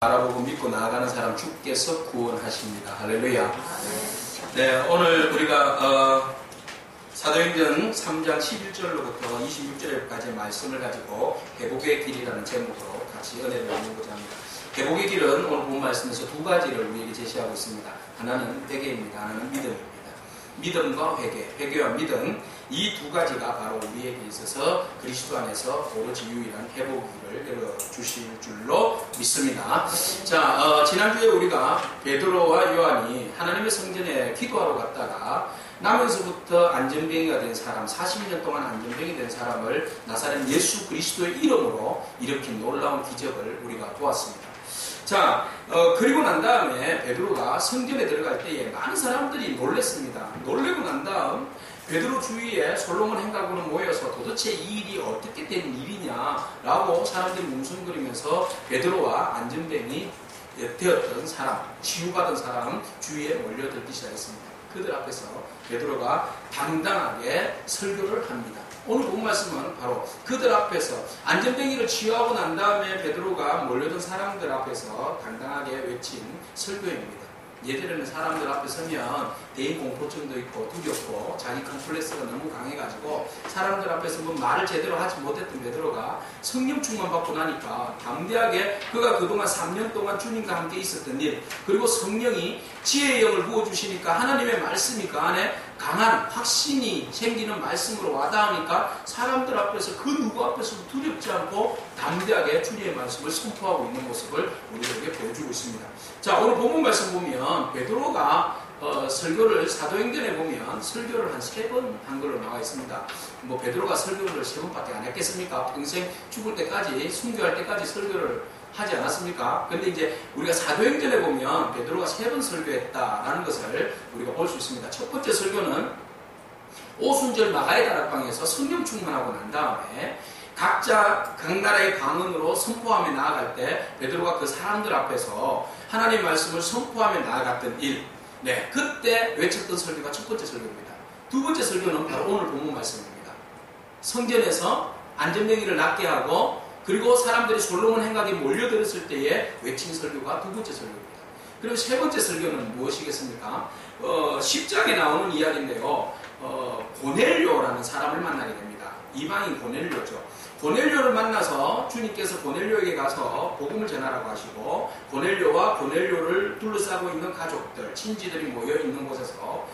바라보고 믿고 나아가는 사람 주께서 구원하십니다. 할렐루야. 네, 오늘 우리가 사도행전 3장 11절로부터 26절까지의 말씀을 가지고 회복의 길이라는 제목으로 같이 은혜를 나누고자 합니다. 회복의 길은 오늘 본 말씀에서 두 가지를 우리에게 제시하고 있습니다. 하나는 회개입니다. 하나는 믿음입니다. 믿음과 회개, 회개와 믿음, 이 두 가지가 바로 우리에게 있어서 그리스도 안에서 오로지 유일한 회복을 열어주실 줄로 믿습니다. 자, 지난주에 우리가 베드로와 요한이 하나님의 성전에 기도하러 갔다가 나면서부터 안전병이가 된 사람, 40년 동안 안전병이 된 사람을 나사렛 예수 그리스도의 이름으로 일으킨 놀라운 기적을 우리가 보았습니다. 자, 그리고 난 다음에 베드로가 성전에 들어갈 때에 많은 사람들이 놀랬습니다. 놀래고 난 다음 베드로 주위에 솔로몬 행각으로 모여서 도대체 이 일이 어떻게 된 일이냐라고 사람들이 뭉성거리면서 베드로와 안전병이 되었던 사람, 치유받은 사람 주위에 몰려들기 시작했습니다. 그들 앞에서 베드로가 당당하게 설교를 합니다. 오늘 본 말씀은 바로 그들 앞에서 안전병이를 치유하고 난 다음에 베드로가 몰려든 사람들 앞에서 당당하게 외친 설교입니다. 예전에는 사람들 앞에 서면 대인 공포증도 있고 두렵고 자기 컴플렉스가 너무 강해가지고 사람들 앞에서 뭐 말을 제대로 하지 못했던 베드로가 성령 충만 받고 나니까 담대하게 그가 그동안 3년 동안 주님과 함께 있었던 일, 그리고 성령이 지혜의 영을 부어주시니까 하나님의 말씀이 그 안에 강한 확신이 생기는 말씀으로 와닿으니까 사람들 앞에서 그 누구 앞에서도 두렵지 않고 담대하게 주님의 말씀을 선포하고 있는 모습을 우리에게 보여주고 있습니다. 자, 오늘 본문 말씀 보면 베드로가 설교를 사도행전에 보면 설교를 한 3번 한 걸로 나와 있습니다. 뭐 베드로가 설교를 3번밖에 안 했겠습니까? 평생 죽을 때까지 순교할 때까지 설교를 하지 않았습니까? 근데 이제 우리가 사도행전에 보면 베드로가 3번 설교했다라는 것을 우리가 볼 수 있습니다. 첫 번째 설교는 오순절 마가의 다락방에서 성령 충만하고 난 다음에 각자 각 나라의 방언으로 선포하며 나아갈 때 베드로가 그 사람들 앞에서 하나님의 말씀을 선포하며 나아갔던 일, 네, 그때 외쳤던 설교가 첫 번째 설교입니다. 두 번째 설교는 바로 오늘 본문 말씀입니다. 성전에서 안전병이를 낫게 하고 그리고 사람들이 솔로몬 행각에 몰려들었을 때에 외친 설교가 두 번째 설교입니다. 그리고 세 번째 설교는 무엇이겠습니까? 10장에 나오는 이야기인데요. 고넬료라는 사람을 만나게 됩니다. 이방인 고넬료죠. 고넬료를 만나서 주님께서 고넬료에게 가서 복음을 전하라고 하시고 고넬료와 고넬료를 둘러싸고 있는 가족들, 친지들이 모여 있는 곳에서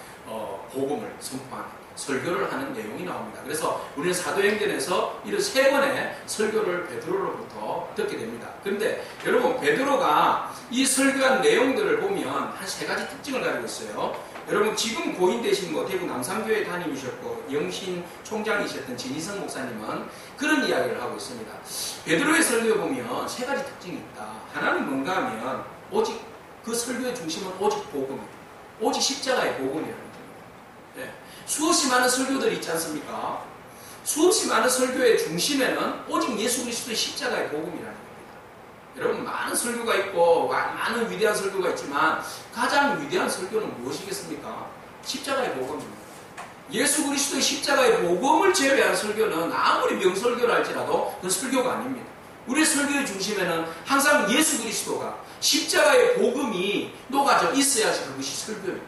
복음을 선포하는 설교를 하는 내용이 나옵니다. 그래서 우리는 사도행전에서 이런 3번의 설교를 베드로로부터 듣게 됩니다. 그런데 여러분, 베드로가 이 설교한 내용들을 보면 한 3가지 특징을 가지고 있어요. 여러분, 지금 고인 되신 대구 남산교회 담임이셨고 영신 총장이셨던 진희성 목사님은 그런 이야기를 하고 있습니다. 베드로의 설교에 보면 3가지 특징이 있다. 하나는 뭔가 하면 오직 그 설교의 중심은 오직 복음이에요. 오직 십자가의 복음이라는 겁니다. 네. 수없이 많은 설교들이 있지 않습니까? 수없이 많은 설교의 중심에는 오직 예수 그리스도의 십자가의 복음이라는 겁니다. 여러분, 많은 설교가 있고 많은 위대한 설교가 있지만 가장 위대한 설교는 무엇이겠습니까? 십자가의 복음입니다. 예수 그리스도의 십자가의 복음을 제외한 설교는 아무리 명설교를 할지라도 그건 설교가 아닙니다. 우리의 설교의 중심에는 항상 예수 그리스도가 십자가의 복음이 녹아져 있어야지 그것이 설교입니다.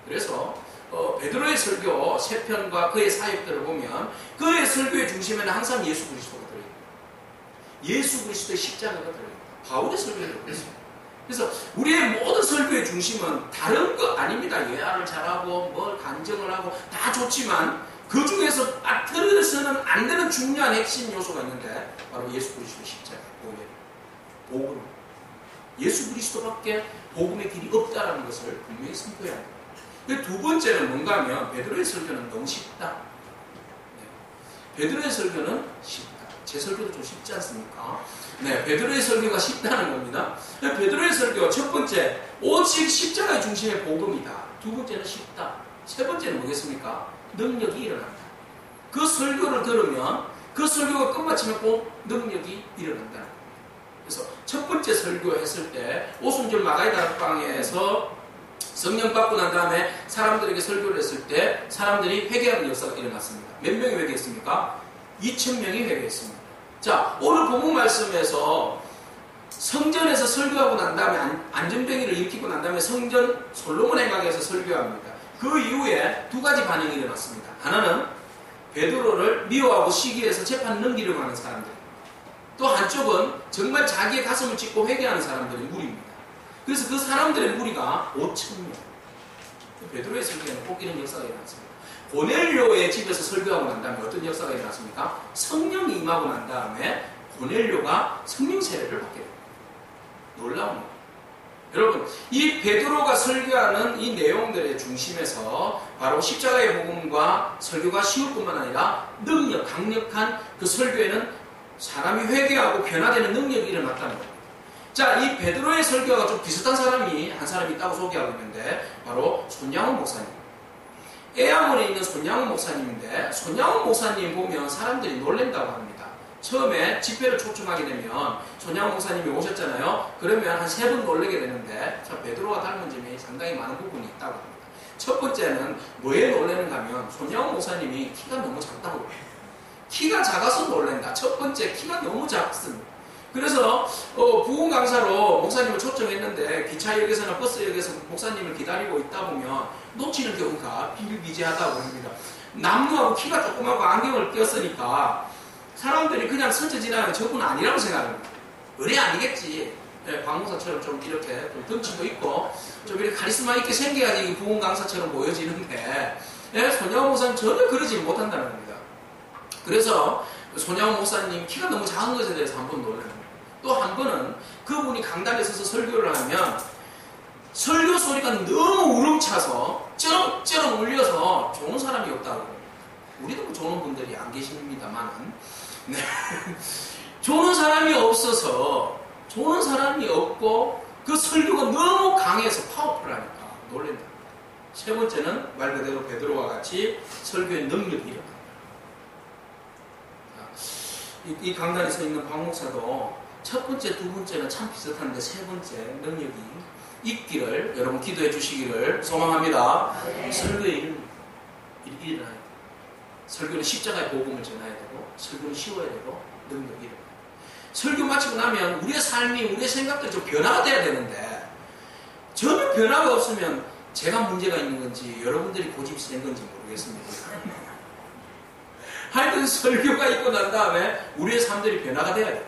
그래서 베드로의 설교 3편과 그의 사역들을 보면 그의 설교의 중심에는 항상 예수 그리스도가 들어있습니다. 예수 그리스도의 십자가가 들어있습니다. 바울의 설교에도 그렇습니다. 그래서 우리의 모든 설교의 중심은 다른 거 아닙니다. 예화를 잘하고 뭘 간증을 하고 다 좋지만 그 중에서 빠뜨려서는 안 되는 중요한 핵심 요소가 있는데 바로 예수 그리스도의 십자가, 복음. 예수 그리스도밖에 복음의 길이 없다라는 것을 분명히 선포해야 합니다. 두 번째는 뭔가 하면 베드로의 설교는 너무 쉽다. 네. 베드로의 설교는 쉽다. 제 설교도 좀 쉽지 않습니까? 네, 베드로의 설교가 쉽다는 겁니다. 베드로의 설교 첫 번째, 오직 십자가의 중심의 복음이다. 두 번째는 쉽다. 세 번째는 뭐겠습니까? 능력이 일어난다. 그 설교를 들으면 그 설교가 끝마치면 꼭 능력이 일어난다. 그래서 첫 번째 설교했을 때 오순절 마가의 다락방에서 성령 받고 난 다음에 사람들에게 설교를 했을 때 사람들이 회개하는 역사가 일어났습니다. 몇 명이 회개했습니까? 2,000명이 회개했습니다. 자, 오늘 본문 말씀에서 성전에서 설교하고 난 다음에 안전병이를 일으키고 난 다음에 성전 솔로몬 행각에서 설교합니다. 그 이후에 두 가지 반응이 일어났습니다. 하나는 베드로를 미워하고 시기해서 재판 넘기려고 하는 사람들, 또 한쪽은 정말 자기의 가슴을 찢고 회개하는 사람들의 무리입니다. 그래서 그 사람들의 무리가 5,000명. 베드로의 설교에는 꼭 이런 역사가 일어났습니다. 고넬료의 집에서 설교하고 난 다음에 어떤 역사가 일어났습니까? 성령이 임하고 난 다음에 고넬료가 성령 세례를 받게 됩니다. 놀라운 것. 여러분, 이 베드로가 설교하는 이 내용들의 중심에서 바로 십자가의 복음과 설교가 쉬울 뿐만 아니라 능력, 강력한 그 설교에는 사람이 회개하고 변화되는 능력이 일어났다는 겁니다. 자, 이 베드로의 설교와 좀 비슷한 사람이 한 사람이 있다고 소개하고 있는데 바로 손양훈 목사님. 에아몬에 있는 손양훈 목사님인데, 손양훈 목사님 보면 사람들이 놀란다고 합니다. 처음에 집회를 초청하게 되면 손양훈 목사님이 오셨잖아요. 그러면 한 3분 놀라게 되는데, 자, 베드로와 닮은 점이 상당히 많은 부분이 있다고 합니다. 첫 번째는 뭐에 놀라는가 하면 손양훈 목사님이 키가 너무 작다고 해요. 키가 작아서 놀란다. 첫 번째, 키가 너무 작습니다. 그래서 부흥 강사로 목사님을 초청했는데 기차역에서나 버스역에서 목사님을 기다리고 있다 보면 놓치는 경우가 비일비재하다고 합니다. 남녀하고 키가 조그맣고 안경을 꼈으니까 사람들이 그냥 스쳐 지나가면 저분 아니라고 생각합니다. 의뢰 아니겠지. 네, 박목사처럼 좀 이렇게 좀 덩치도 있고 좀 이렇게 카리스마 있게 생겨야지 부흥 강사처럼 보여지는데, 네, 손양훈 목사님 전혀 그러지 못한다는 겁니다. 그래서 손양훈 목사님 키가 너무 작은 것에 대해서 한 번 놀랍니다. 또 한 번은 그분이 강단에 서서 설교를 하면 설교 소리가 너무 우렁차서 쩌렁쩌렁 울려서 좋은 사람이 없다고. 우리도 뭐 좋은 분들이 안 계십니다만, 네. 좋은 사람이 없어서, 좋은 사람이 없고 그 설교가 너무 강해서 파워풀하니까 놀란다. 세 번째는 말 그대로 베드로와 같이 설교의 능력이 일어납니다. 이 강단에 서 있는 박 목사도 첫 번째, 두 번째는 참 비슷한데 세 번째 능력이 있기를 여러분 기도해 주시기를 소망합니다. 네. 설교에 일어나야 돼요. 설교는 십자가의 복음을 전해야 되고, 설교는 쉬워야 되고, 능력이 일어나야 돼요. 설교 마치고 나면 우리의 삶이, 우리의 생각들이 좀 변화가 돼야 되는데, 전혀 변화가 없으면 제가 문제가 있는 건지 여러분들이 고집이 센 건지 모르겠습니다. 하여튼 설교가 있고 난 다음에 우리의 삶들이 변화가 돼야 돼요.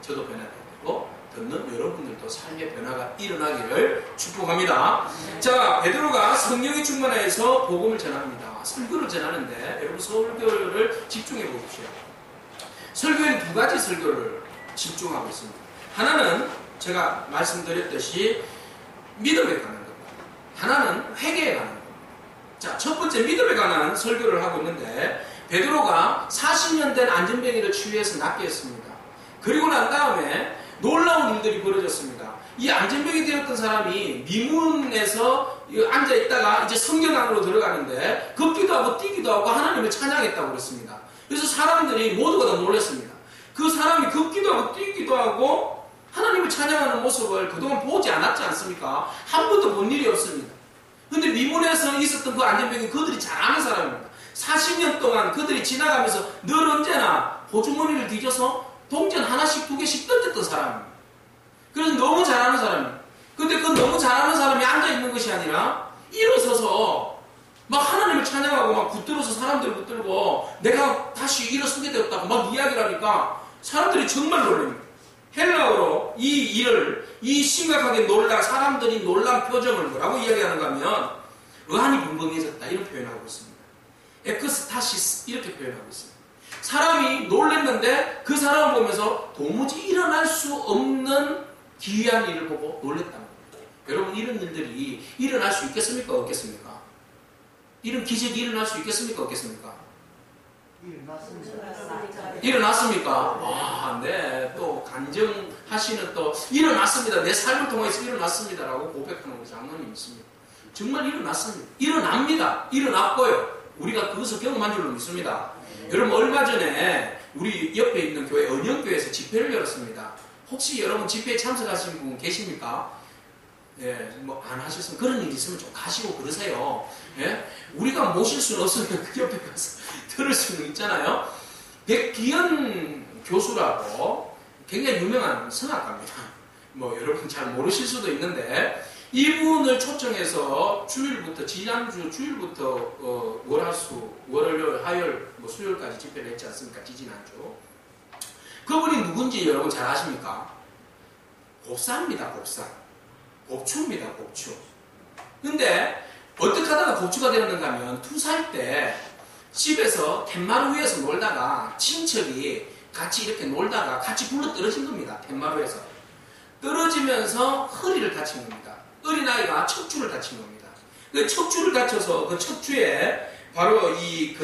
저도 변화가 되고 듣는 여러분들도 삶의 변화가 일어나기를 축복합니다. 자, 베드로가 성령이 충만해서 복음을 전합니다. 설교를 전하는데 여러분 설교를 집중해 보십시오. 설교에는 두 가지 설교를 집중하고 있습니다. 하나는 제가 말씀드렸듯이 믿음에 관한 겁니다. 하나는 회개에 관한 겁니다. 자, 첫 번째 믿음에 관한 설교를 하고 있는데 베드로가 40년 된 안전병이를 치유해서 낫게 했습니다. 그리고 난 다음에 놀라운 일들이 벌어졌습니다. 이 안전병이 되었던 사람이 미문에서 앉아있다가 이제 성전 안으로 들어가는데 걷기도 하고 뛰기도 하고 하나님을 찬양했다고 그랬습니다. 그래서 사람들이 모두가 다 놀랐습니다. 그 사람이 걷기도 하고 뛰기도 하고 하나님을 찬양하는 모습을 그동안 보지 않았지 않습니까? 한 번도 본 일이 없습니다. 근데 미문에서 있었던 그 안전병이 그들이 잘 아는 사람입니다. 40년 동안 그들이 지나가면서 늘 언제나 호주머니를 뒤져서 동전 하나씩 두 개씩 던졌던 사람입니다. 그래서 너무 잘하는 사람입니다. 근데 그 너무 잘하는 사람이 앉아있는 것이 아니라 일어서서 막 하나님을 찬양하고 막 붙들어서 사람들을 붙들고 내가 다시 일어서게 되었다고 막 이야기를 하니까 사람들이 정말 놀랍니다. 헬라어로 이 일을, 이 심각하게 사람들이 놀란 표정을 뭐라고 이야기하는가 하면 의안이 벙벙해졌다 이런 표현하고 있습니다. 에크스타시스 이렇게 표현하고 있습니다. 사람이 놀랐는데 그 사람을 보면서 도무지 일어날 수 없는 기이한 일을 보고 놀랬다는 겁니다. 여러분 이런 일들이 일어날 수 있겠습니까? 없겠습니까? 이런 기적이 일어날 수 있겠습니까? 없겠습니까? 일어났습니까? 아, 네. 또 간증하시는 또 일어났습니다. 내 삶을 통해서 일어났습니다라고 고백하는 우리 장로님 있습니다. 정말 일어났습니다. 일어납니다. 일어났고요. 우리가 그것을 경험한 줄로 믿습니다. 여러분 얼마 전에 우리 옆에 있는 교회 언영교회에서 집회를 열었습니다. 혹시 여러분 집회에 참석하신 분 계십니까? 예, 뭐 안 하셨으면 그런 일 있으면 좀 가시고 그러세요. 예? 우리가 모실 수는 없으면 그 옆에 가서 들을 수는 있잖아요. 백기현 교수라고 굉장히 유명한 성악가입니다. 뭐 여러분 잘 모르실 수도 있는데 이분을 초청해서 주일부터 지난주 주일부터 월화수 월요일 화요일 뭐 수요일까지 집회를 했지 않습니까? 지지난주 그분이 누군지 여러분 잘 아십니까? 곱사입니다. 곱사 곱추입니다. 곱추. 근데 어떻게 하다가 곱추가 되었는가 하면 투사일 때 집에서 툇마루 위에서 놀다가 친척이 같이 이렇게 놀다가 같이 굴러 떨어진 겁니다. 툇마루에서 떨어지면서 허리를 다친 겁니다. 어린아이가 척추를 다친 겁니다. 그 척추를 다쳐서 그 척추에 바로 이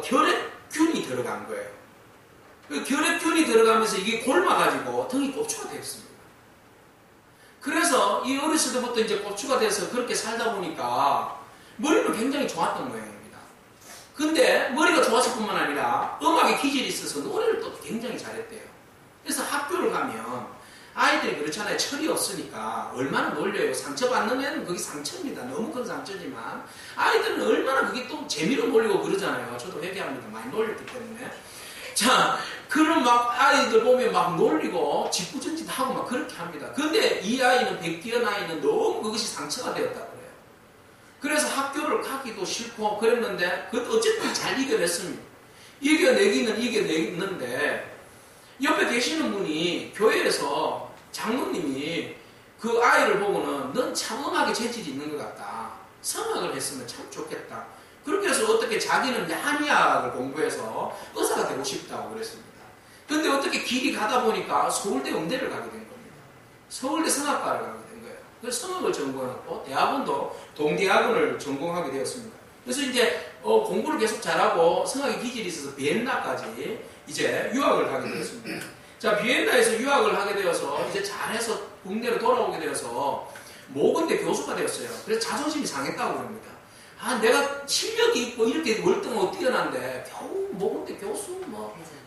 결핵균이 들어간 거예요. 그 결핵균이 들어가면서 이게 골마가지고 등이 곱추가 되었습니다. 그래서 이 어렸을 때부터 이제 곱추가 돼서 그렇게 살다 보니까 머리는 굉장히 좋았던 모양입니다. 근데 머리가 좋았을 뿐만 아니라 음악에 기질이 있어서 노래를 또 굉장히 잘했대요. 그래서 학교를 가면 아이들이 그렇잖아요. 철이 없으니까 얼마나 놀려요. 상처받는 애는 그게 상처입니다. 너무 큰 상처지만 아이들은 얼마나 그게 또 재미로 놀리고 그러잖아요. 저도 회개합니다. 많이 놀렸기 때문에. 자, 그런 막 아이들 보면 막 놀리고 짓궂은짓하고 막 그렇게 합니다. 근데 이 아이는 백기현 아이는 너무 그것이 상처가 되었다고 그래요. 그래서 학교를 가기도 싫고 그랬는데 어쨌든 잘 이겨냈습니다. 이겨내기는 이겨냈는데 옆에 계시는 분이 교회에서 장로님이 그 아이를 보고는 넌 참 음악에 재질이 있는 것 같다. 성악을 했으면 참 좋겠다. 그렇게 해서 어떻게 자기는 한의학을 공부해서 의사가 되고 싶다고 그랬습니다. 근데 어떻게 길이 가다 보니까 서울대 음대를 가게 된 겁니다. 서울대 성악과를 가게 된 거예요. 그래서 성악을 전공하고 대학원도 동대학원을 전공하게 되었습니다. 그래서 이제 공부를 계속 잘하고 성악의 기질이 있어서 비엔나까지 이제 유학을 가게 되었습니다. 자, 비엔나에서 유학을 하게 되어서 이제 잘해서 국내로 돌아오게 되어서 모건대 교수가 되었어요. 그래서 자존심이 상했다고 합니다. 아, 내가 실력이 있고 이렇게 월등하고 뛰어난데 겨우 모건대 교수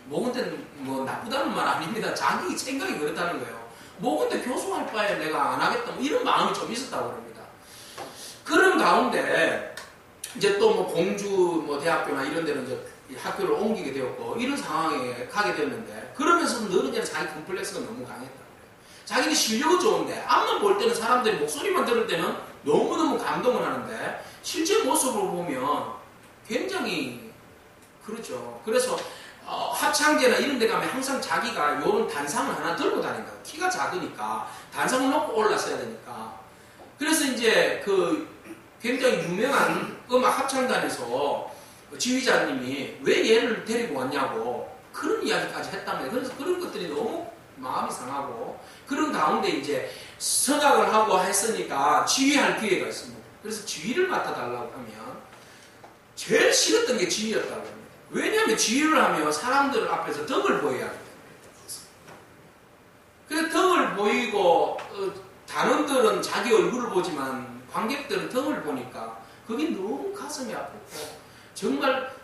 모건대는 뭐 나쁘다는 말 아닙니다. 자기 생각이 그렇다는 거예요. 모건대 교수 할 바에 내가 안 하겠다 이런 마음이 좀 있었다고 합니다. 그런 가운데 이제 또 뭐 공주 뭐 대학교나 이런 데는 이제 학교를 옮기게 되었고 이런 상황에 가게 되었는데 그러면서도 늘은 이제 자기 컴플렉스가 너무 강했다고 그래요. 자기는 실력은 좋은데 앞만 볼 때는 사람들이 목소리만 들을 때는 너무너무 감동을 하는데 실제 모습을 보면 굉장히 그렇죠. 그래서 합창제나 이런 데 가면 항상 자기가 이런 단상을 하나 들고 다닌다. 키가 작으니까 단상을 놓고 올랐어야 되니까. 그래서 이제 그 굉장히 유명한 음악 합창단에서 지휘자님이 왜 얘를 데리고 왔냐고 그런 이야기까지 했다면 그래서 그런 것들이 너무 마음이 상하고 그런 가운데 이제 성악을 하고 했으니까 지휘할 기회가 있습니다. 그래서 지휘를 맡아달라고 하면 제일 싫었던 게 지휘였다고 합니다. 왜냐하면 지휘를 하면 사람들 앞에서 덕을 보여야 합니다. 그래서 덕을 보이고 단원들은 자기 얼굴을 보지만 관객들은 덕을 보니까 그게 너무 가슴이 아프고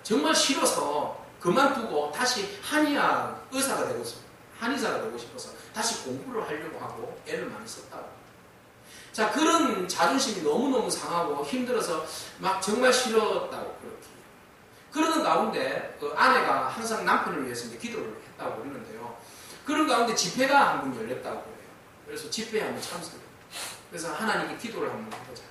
정말 싫어서 그만두고 다시 한의학 의사가 되고 싶어서 한의사가 되고 싶어서 다시 공부를 하려고 하고 애를 많이 썼다고. 자, 그런 자존심이 너무너무 상하고 힘들어서 막 정말 싫었다고 그렇게. 그러는 가운데 그 아내가 항상 남편을 위해서 이제 기도를 했다고 그러는데요. 그런 가운데 집회가 한 번 열렸다고 그래요. 그래서 집회에 한번 참석해요. 그래서 하나님께 기도를 한번 해보자.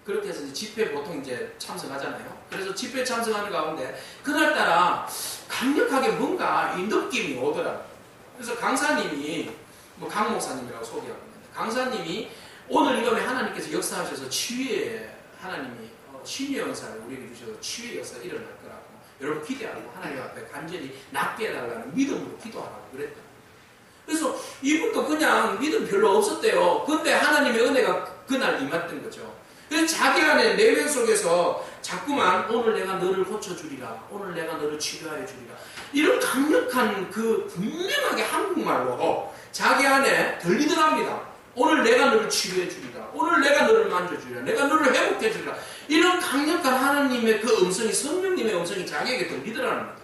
그렇게 해서 이제 집회 보통 이제 참석하잖아요. 그래서 집회 참석하는 가운데 그날따라 강력하게 뭔가 이 느낌이 오더라고요. 그래서 강사님이 강 목사님이라고 소개하고 있는데 강사님이 오늘 이러면 하나님께서 역사하셔서 치유의 하나님이 치유의 역사를 우리에게 주셔서 치유의 역사가 일어날 거라고 여러분 기대하고 하나님 앞에 간절히 낫게 해달라는 믿음으로 기도하라고 그랬다. 그래서 이분도 그냥 믿음 별로 없었대요. 근데 하나님의 은혜가 그날 임했던 거죠. 그래서 자기 안에 내면 속에서 자꾸만 오늘 내가 너를 고쳐주리라, 오늘 내가 너를 치료하여 주리라, 이런 강력한 그 분명하게 한국말로 자기 안에 들리더랍니다. 오늘 내가 너를 치료해 주리라, 오늘 내가 너를 만져주리라, 내가 너를 회복해 주리라, 이런 강력한 하나님의 그 음성이, 성령님의 음성이 자기에게 들리더라는 겁니다.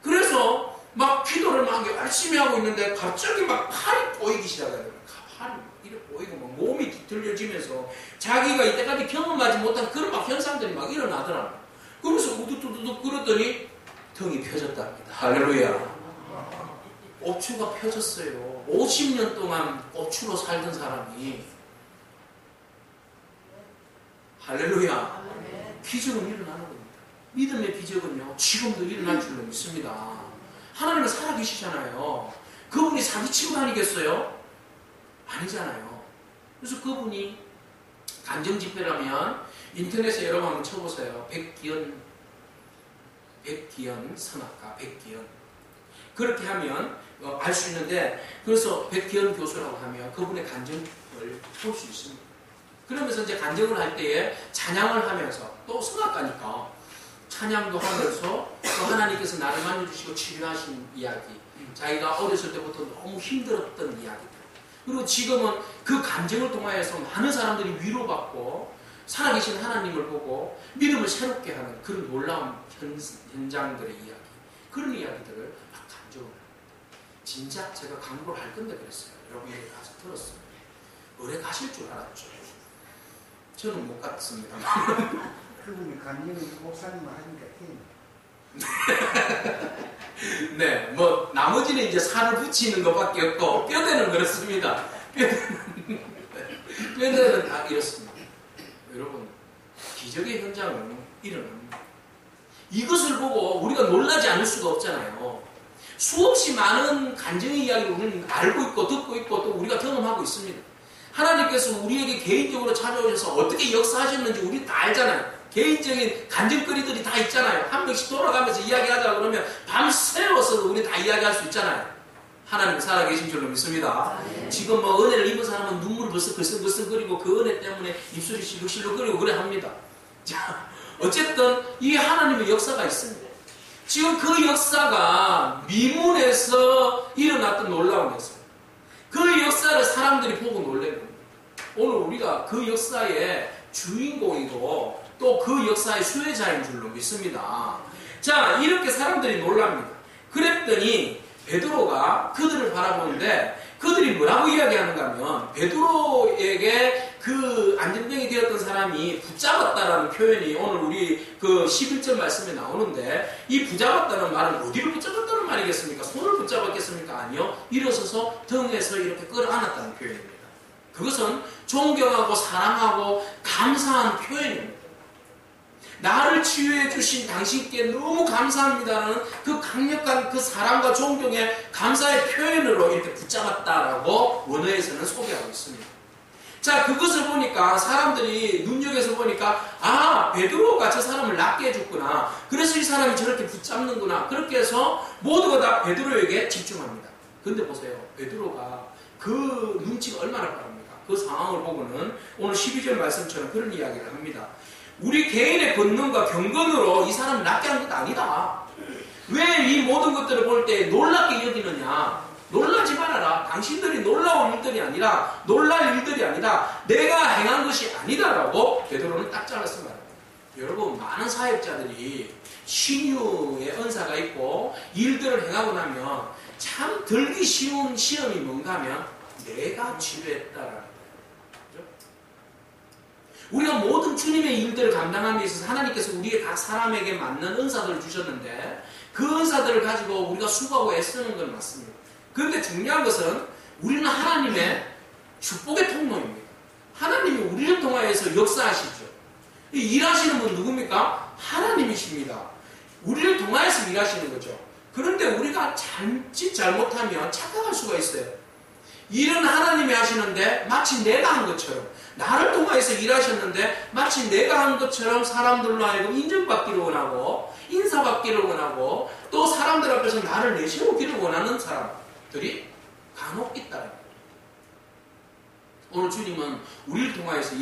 그래서 막 기도를 막 열심히 하고 있는데 갑자기 막 팔이 보이기 시작해요. 팔이 이렇게 보이고 막 몸이 뒤틀려지면서 자기가 이때까지 경험하지 못한 그런 막 현상들이 막 일어나더라고요. 그러면서 우두두둑 그러더니 등이 펴졌답니다. 할렐루야. 옥추가 펴졌어요. 50년 동안 고추로 살던 사람이 할렐루야 기적은 일어나는 겁니다. 믿음의 기적은요 지금도 일어날 줄로 믿습니다. 하나님은 살아계시잖아요. 그분이 사기치고 다니겠어요? 아니잖아요. 그래서 그분이 간정집회라면 인터넷에 여러분 한번 쳐보세요. 백기현 선악가 백기현 그렇게 하면 알 수 있는데, 그래서 백기현 교수라고 하면 그분의 간증을 볼 수 있습니다. 그러면서 이제 간증을 할 때에 찬양을 하면서, 또 성악가니까 찬양도 하면서 또 하나님께서 나를 만져주시고 치료하신 이야기, 자기가 어렸을 때부터 너무 힘들었던 이야기들, 그리고 지금은 그 간증을 통하여서 많은 사람들이 위로받고 살아계신 하나님을 보고 믿음을 새롭게 하는 그런 놀라운 현장들의 이야기, 그런 이야기들을 막 간증을 합니다. 진작 제가 광고를 할 건데 그랬어요. 여러분들이 가서 들었어요. 오래 가실 줄 알았죠. 저는 못 갔습니다. 그분이 간증을 목사님을 하니까 네, 뭐 나머지는 이제 살을 붙이는 것밖에 없고 뼈대는 그렇습니다. 뼈대는 다 이렇습니다. 여러분, 기적의 현장은 일어납니다. 이것을 보고 우리가 놀라지 않을 수가 없잖아요. 수없이 많은 간증의 이야기를 우리는 알고 있고 듣고 있고 또 우리가 경험하고 있습니다. 하나님께서 우리에게 개인적으로 찾아오셔서 어떻게 역사하셨는지 우리 다 알잖아요. 개인적인 간증거리들이 다 있잖아요. 한 명씩 돌아가면서 이야기하자 그러면 밤새워서 우리 다 이야기할 수 있잖아요. 하나님 살아계신 줄로 믿습니다. 지금 뭐 은혜를 입은 사람은 눈물을 벌써 글썽글썽거리고 그 은혜 때문에 입술이 실룩실룩거리고 그래 합니다. 자, 어쨌든 이 하나님의 역사가 있습니다. 지금 그 역사가 미문에서 일어났던 놀라운 역사, 그 역사를 사람들이 보고 놀란 겁니다. 오늘 우리가 그 역사의 주인공이고 또 그 역사의 수혜자인 줄로 믿습니다. 자, 이렇게 사람들이 놀랍니다. 그랬더니 베드로가 그들을 바라보는데 그들이 뭐라고 이야기하는가 하면, 베드로에게 그 안전병이 되었던 사람이 붙잡았다라는 표현이 오늘 우리 그 11절 말씀에 나오는데, 이 붙잡았다는 말은 어디를 붙잡았다는 말이겠습니까? 손을 붙잡았겠습니까? 아니요. 일어서서 등에서 이렇게 끌어안았다는 표현입니다. 그것은 존경하고 사랑하고 감사한 표현입니다. 나를 치유해 주신 당신께 너무 감사합니다라는 그 강력한 그 사랑과 존경의 감사의 표현으로 이렇게 붙잡았다라고 원어에서는 소개하고 있습니다. 자, 그것을 보니까 사람들이 눈여겨서 보니까, 아, 베드로가 저 사람을 낫게 해줬구나, 그래서 이 사람이 저렇게 붙잡는구나, 그렇게 해서 모두가 다 베드로에게 집중합니다. 근데 보세요, 베드로가 그 눈치가 얼마나 빠릅니까? 그 상황을 보고는 오늘 12절 말씀처럼 그런 이야기를 합니다. 우리 개인의 본능과 경건으로 이 사람을 낫게 한 것도 아니다. 왜 이 모든 것들을 볼 때 놀랍게 여기느냐? 놀라지 말아라. 당신들이 놀라운 일들이 아니라, 놀랄 일들이 아니다, 내가 행한 것이 아니다라고 베드로는 딱 잘라서 말합니다. 여러분, 많은 사역자들이 신유의 은사가 있고 일들을 행하고 나면 참 들기 쉬운 시험이 뭔가 하면 내가 치료했다라는, 우리가 모든 주님의 일들을 감당하는 데 있어서 하나님께서 우리의 각 사람에게 맞는 은사들을 주셨는데 그 은사들을 가지고 우리가 수고하고 애쓰는 건 맞습니다. 그런데 중요한 것은 우리는 하나님의 축복의 통로입니다. 하나님이 우리를 통하여서 역사하시죠. 일하시는 분 누굽니까? 하나님이십니다. 우리를 통하여서 일하시는 거죠. 그런데 우리가 잠짓 잘못하면 착각할 수가 있어요. 일은 하나님이 하시는데 마치 내가 한 것처럼, 나를 통해서 일하셨는데 마치 내가 한 것처럼 사람들로 하여금 인정받기를 원하고 인사받기를 원하고 또 사람들 앞에서 나를 내세우기를 원하는 사람들이 간혹 있다. 오늘 주님은 우리를 통하여서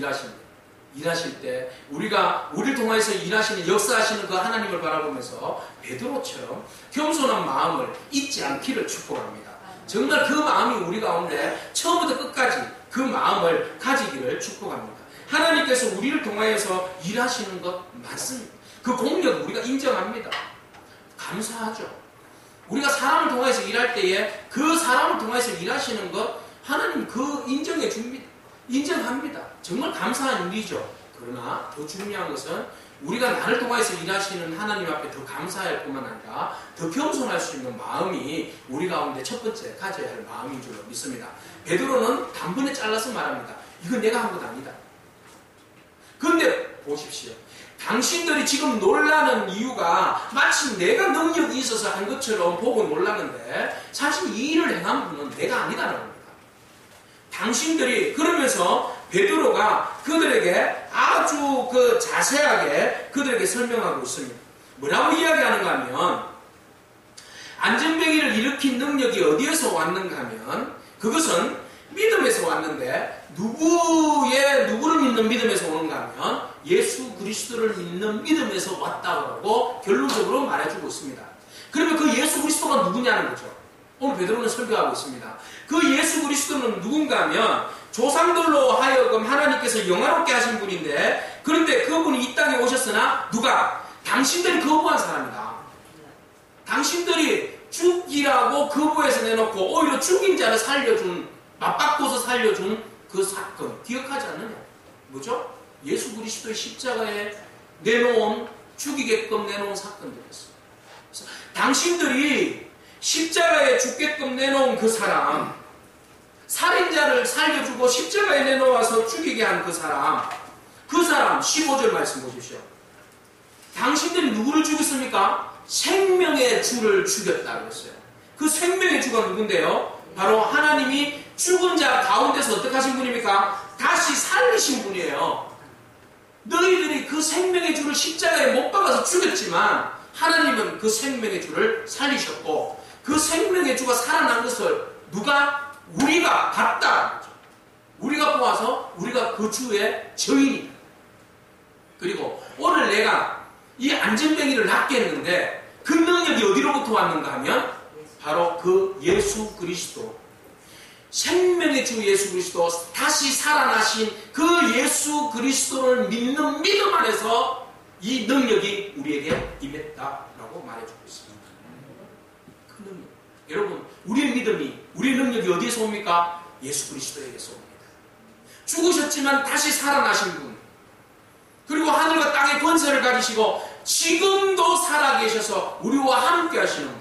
일하실 때 우리가 우리를 통해서 일하시는, 역사하시는 그 하나님을 바라보면서 베드로처럼 겸손한 마음을 잊지 않기를 축복합니다. 정말 그 마음이 우리 가운데 처음부터 끝까지 그 마음을 가지기를 축복합니다. 하나님께서 우리를 통하여서 일하시는 것 맞습니다. 그 공력 우리가 인정합니다. 감사하죠. 우리가 사람을 통해서 일할 때에 그 사람을 통해서 일하시는 것 하나님 그 인정해 줍니다. 인정합니다. 정말 감사한 일이죠. 그러나 더 중요한 것은 우리가 나를 통해서 일하시는 하나님 앞에 더 감사할 뿐만 아니라 더 겸손할 수 있는 마음이 우리 가운데 첫 번째 가져야 할 마음인 줄로 믿습니다. 베드로는 단번에 잘라서 말합니다. 이건 내가 한 것 아니다. 그런데 보십시오. 당신들이 지금 놀라는 이유가 마치 내가 능력이 있어서 한 것처럼 보고 놀라는데 사실 이 일을 행한 분은 내가 아니다라는 겁니다. 당신들이 그러면서 베드로가 그들에게 아주 자세하게 그들에게 설명하고 있습니다. 뭐라고 이야기하는가 하면 안전뱅이를 일으킨 능력이 어디에서 왔는가 하면 그것은 믿음에서 왔는데 누구를 믿는 믿음에서 오는가 하면 예수 그리스도를 믿는 믿음에서 왔다고 결론적으로 말해주고 있습니다. 그러면 그 예수 그리스도가 누구냐는 거죠. 오늘 베드로는 설교하고 있습니다. 그 예수 그리스도는 누군가 하면 조상들로 하여금 하나님께서 영화롭게 하신 분인데 그런데 그분이 이 땅에 오셨으나 누가? 당신들이 거부한 사람이다. 당신들이 죽이라고 거부해서 내놓고 오히려 죽인 자를 살려준 맞바꿔서 살려준 그 사건 기억하지 않느냐? 뭐죠? 예수 그리스도의 십자가에 내놓은 죽이게끔 내놓은 사건들이었어요. 당신들이 십자가에 죽게끔 내놓은 그 사람, 살인자를 살려주고 십자가에 내놓아서 죽이게 한 그 사람 15절 말씀 보십시오. 당신들이 누구를 죽였습니까? 생명의 주를 죽였다 그랬어요. 그 생명의 주가 누군데요? 바로 하나님이 죽은 자 가운데서 어떻게 하신 분입니까? 다시 살리신 분이에요. 너희들이 그 생명의 주를 십자가에 못 박아서 죽였지만 하나님은 그 생명의 주를 살리셨고 그 생명의 주가 살아난 것을 누가? 우리가 봤다. 우리가 보아서 우리가 그 주의 증인이다. 그리고 오늘 내가 이 안전뱅이를 낫게 했는데 그 능력이 어디로부터 왔는가 하면 바로 그 예수 그리스도 생명의 주 예수 그리스도 다시 살아나신 그 예수 그리스도를 믿는 믿음 안에서 이 능력이 우리에게 임했다라고 말해주고 있습니다. 그 능력. 여러분 우리의 믿음이 우리의 능력이 어디에서 옵니까? 예수 그리스도에게서 옵니다. 죽으셨지만 다시 살아나신 분 그리고 하늘과 땅의 권세를 가지시고 지금도 살아계셔서 우리와 함께 하시는 분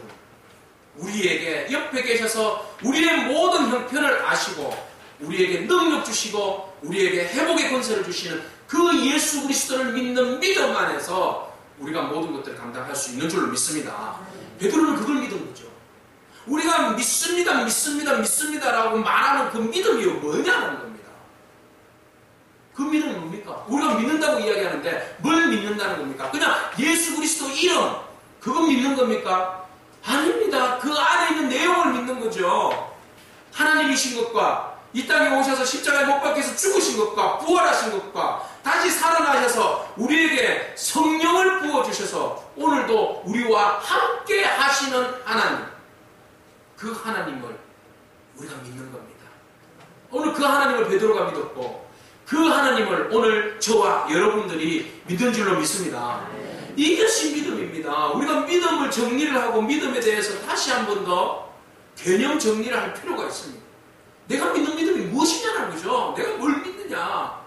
우리에게 옆에 계셔서 우리의 모든 형편을 아시고 우리에게 능력 주시고 우리에게 회복의 권세를 주시는 그 예수 그리스도를 믿는 믿음 안에서 우리가 모든 것들을 감당할 수 있는 줄로 믿습니다. 베드로는 그걸 믿은 거죠. 우리가 믿습니다라고 말하는 그 믿음이 뭐냐는 겁니다. 그 믿음은 뭡니까? 우리가 믿는다고 이야기하는데 뭘 믿는다는 겁니까? 그냥 예수 그리스도 이름 그거 믿는 겁니까? 아닙니다. 그 안에 있는 내용을 믿는 거죠. 하나님이신 것과 이 땅에 오셔서 십자가에 못 박혀서 죽으신 것과 부활하신 것과 다시 살아나셔서 우리에게 성령을 부어주셔서 오늘도 우리와 함께 하시는 하나님 그 하나님을 우리가 믿는 겁니다. 오늘 그 하나님을 베드로가 믿었고 그 하나님을 오늘 저와 여러분들이 믿은 줄로 믿습니다. 이것이 믿음입니다. 우리가 믿음을 정리를 하고 믿음에 대해서 다시 한 번 더 개념 정리를 할 필요가 있습니다. 내가 믿는 믿음이 무엇이냐는 거죠. 내가 뭘 믿느냐.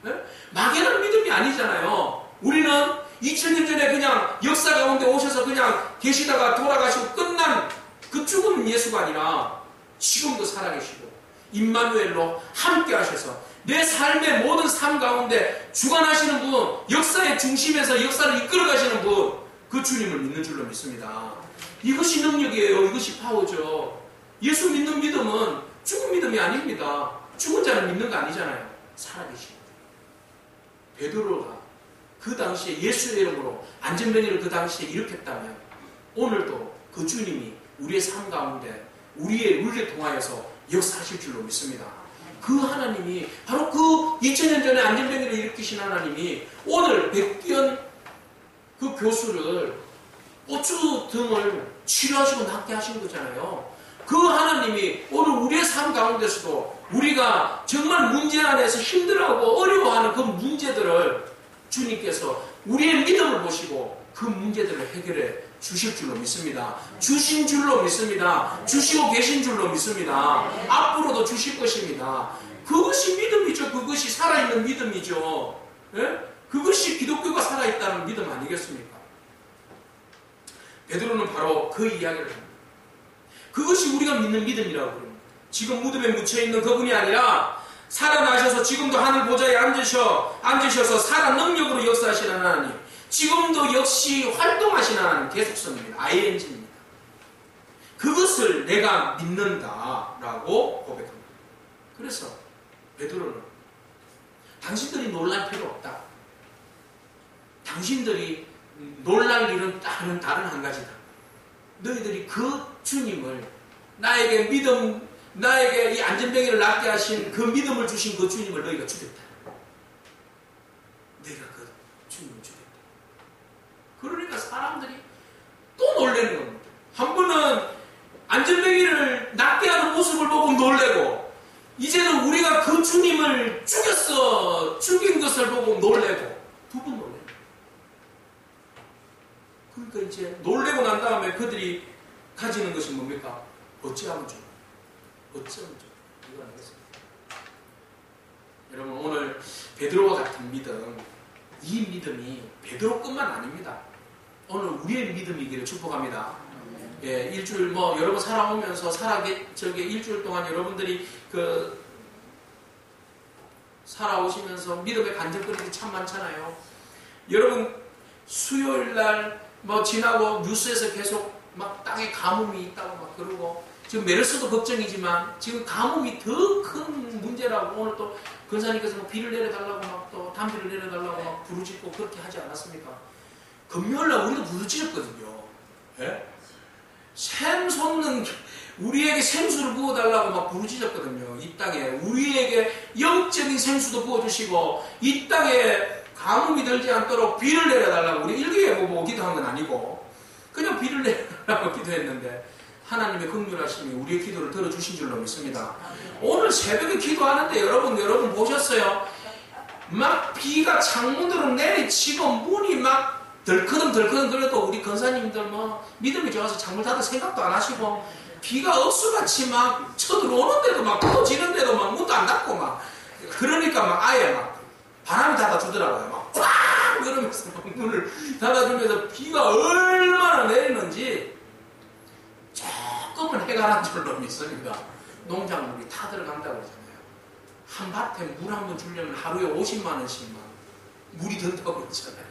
네? 막연한 믿음이 아니잖아요. 우리는 2000년 전에 그냥 역사 가운데 오셔서 그냥 계시다가 돌아가시고 끝난 그 죽은 예수가 아니라 지금도 살아계시고 임마누엘로 함께 하셔서 내 삶의 모든 삶 가운데 주관하시는 분, 역사의 중심에서 역사를 이끌어 가시는 분, 그 주님을 믿는 줄로 믿습니다. 이것이 능력이에요. 이것이 파워죠. 예수 믿는 믿음은 죽은 믿음이 아닙니다. 죽은 자는 믿는 거 아니잖아요. 살아계시고. 베드로가 그 당시에 예수의 이름으로 안전뱅이를 그 당시에 일으켰다면 오늘도 그 주님이 우리의 삶 가운데 우리를 통하여서 역사하실 줄로 믿습니다. 그 하나님이 바로 그 2000년 전에 안전뱅이를 일으키신 하나님이 오늘 백기현 그 교수를 고추 등을 치료하시고 낫게 하신 거잖아요. 그 하나님이 오늘 우리의 삶 가운데서도 우리가 정말 문제 안에서 힘들어하고 어려워하는 그 문제들을 주님께서 우리의 믿음을 보시고 그 문제들을 해결해 주실 줄로 믿습니다. 주신 줄로 믿습니다. 주시고 계신 줄로 믿습니다. 앞으로도 주실 것입니다. 그것이 믿음이죠. 그것이 살아있는 믿음이죠. 예? 그것이 기독교가 살아있다는 믿음 아니겠습니까? 베드로는 바로 그 이야기를 합니다. 그것이 우리가 믿는 믿음이라고 그럽니다. 지금 무덤에 묻혀있는 그분이 아니라 살아나셔서 지금도 하늘 보좌에 앉으셔서 살아 능력으로 역사하시는 하나님, 지금도 역시 활동하시는 하나님, 계속성입니다. ING입니다. 그것을 내가 믿는다라고 고백합니다. 그래서 베드로는 당신들이 놀랄 필요 없다. 당신들이 놀랄 일은 다른 한 가지다. 너희들이 그 주님을, 나에게 믿음, 나에게 이 안전뱅이를 낫게 하신 그 믿음을 주신 그 주님을 너희가 죽였다. 내가 그 주님을 죽였다. 그러니까 사람들이 또 놀라는 겁니다. 한 번은 안전뱅이를 낫게 하는 모습을 보고 놀래고, 이제는 우리가 그 주님을 죽인 것을 보고 놀래고, 두 번 놀래요. 그러니까 이제 놀래고 난 다음에 그들이 가지는 것이 뭡니까? 어찌하면 좋아. 어찌하면 좋아. 이거 아니겠습니까? 여러분, 오늘 베드로와 같은 믿음, 이 믿음이 베드로뿐만 아닙니다. 오늘 우리의 믿음이기를 축복합니다. 예, 일주일 여러분 살아오면서 일주일 동안 여러분들이 살아오시면서 믿음의 간증거리들이 참 많잖아요. 여러분 수요일 날 지나고 뉴스에서 계속 막 땅에 가뭄이 있다고 막 그러고, 지금 메르스도 걱정이지만 지금 가뭄이 더 큰 문제라고 오늘 또 권사님께서 비를 내려달라고 막 또 담비를 내려달라고 막 부르짖고 그렇게 하지 않았습니까? 금요일날 우리도 부르짖었거든요. 예? 샘 솟는, 우리에게 생수를 부어달라고 막 부르짖었거든요. 이 땅에 우리에게 영적인 생수도 부어주시고, 이 땅에 가뭄이 들지 않도록 비를 내려달라고 우리 일기예보 보고 기도한 건 아니고 그냥 비를 내려달라고 기도했는데, 하나님의 긍휼하심이 우리의 기도를 들어주신 줄로 믿습니다. 오늘 새벽에 기도하는데 여러분 보셨어요? 막 비가 창문으로 내리치고 문이 막 덜커덩 그래도 우리 권사님들 믿음이 좋아서 창문 닫을 생각도 안 하시고, 비가 억수같이 막 쳐들어오는데도 막 터지는데도 막 문도 안 닫고 막, 그러니까 막 아예 막 바람이 닫아주더라고요. 막 꽉! 그러면서 문을 닫아주면서 비가 얼마나 내리는지 조금은 해가 난 줄로 믿습니다. 농작물이 다 들어간다고 그러잖아요. 한 밭에 물 한 번 주려면 하루에 50만 원씩만 물이 든다고 그러잖아요.